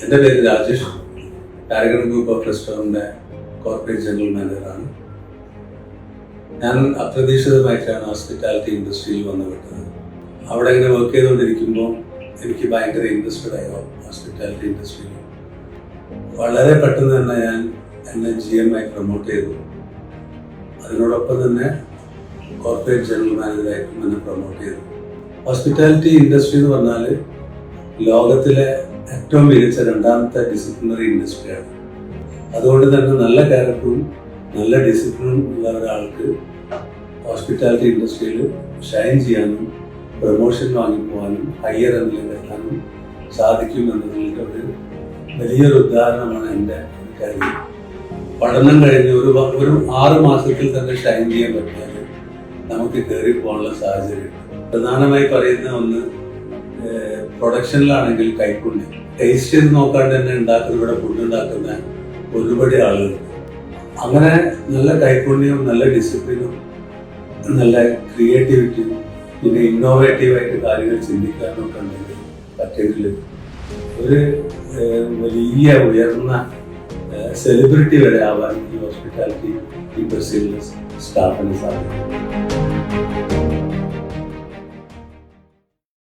എൻ്റെ പേര് Rajesh. Paragon group of റെസ്റ്റോറൻറ്റിൻ്റെ കോർപ്പറേറ്റ് ജനറൽ മാനേജറാണ്. ഞാൻ അപ്രതീക്ഷിതമായിട്ടാണ് ഹോസ്പിറ്റാലിറ്റി ഇൻഡസ്ട്രിയിൽ വന്നുപെട്ടത്. അവിടെ ഇങ്ങനെ വർക്ക് ചെയ്തുകൊണ്ടിരിക്കുമ്പോൾ എനിക്ക് ഭയങ്കര ഇൻട്രസ്റ്റഡ് ആയി ഹോസ്പിറ്റാലിറ്റി ഇൻഡസ്ട്രിയിൽ. വളരെ പെട്ടെന്ന് തന്നെ എന്നെ GM ആയി പ്രൊമോട്ട് ചെയ്തു. അതിനോടൊപ്പം തന്നെ കോർപ്പറേറ്റ് ജനറൽ മാനേജറായിട്ടും എന്നെ പ്രൊമോട്ട് ചെയ്തു. ഹോസ്പിറ്റാലിറ്റി ഇൻഡസ്ട്രി എന്ന് പറഞ്ഞാൽ ലോകത്തിലെ ഏറ്റവും മികച്ച രണ്ടാമത്തെ ഡിസിപ്ലിനറി ഇൻഡസ്ട്രിയാണ്. അതുകൊണ്ട് തന്നെ നല്ല ക്യാരക്ടറും നല്ല ഡിസിപ്ലിനും ഉള്ള ഒരാൾക്ക് ഹോസ്പിറ്റാലിറ്റി ഇൻഡസ്ട്രിയിൽ ഷൈൻ ചെയ്യാനും പ്രൊമോഷൻ വാങ്ങിപ്പോകാനും ഹയർ എൻഡിൽ എത്താനും സാധിക്കും എന്നതിൻ്റെ ഒരു വലിയൊരു ഉദാഹരണമാണ് എൻ്റെ കാര്യം. പഠനം കഴിഞ്ഞ് ഒരു 6 മാസത്തിൽ തന്നെ ഷൈൻ ചെയ്യാൻ പറ്റിയാൽ നമുക്ക് കയറി പോകാനുള്ള സാഹചര്യം. പ്രധാനമായി പറയുന്ന ഒന്ന്, പ്രൊഡക്ഷനിലാണെങ്കിൽ കൈപ്പുണ്യം. ടേസ്റ്റ് ചെയ്ത് നോക്കാണ്ട് തന്നെ ഇവിടെ ഫുഡ് ഉണ്ടാക്കുന്ന ഒരുപാട് ആളുകളുണ്ട്. അങ്ങനെ നല്ല കൈപ്പുണ്യവും നല്ല ഡിസിപ്ലിനും നല്ല ക്രിയേറ്റിവിറ്റിയും പിന്നെ ഇന്നോവേറ്റീവായിട്ട് കാര്യങ്ങൾ ചിന്തിക്കാനും ഒക്കെ ഉണ്ടെങ്കിൽ പറ്റെങ്കിൽ ഒരു വലിയ ഉയർന്ന സെലിബ്രിറ്റി വരെ ആവാൻ ഈ ഹോസ്പിറ്റാലിറ്റി ഇൻഡസ്ട്രിയിലെ സ്റ്റാഫിന് സാധിക്കും.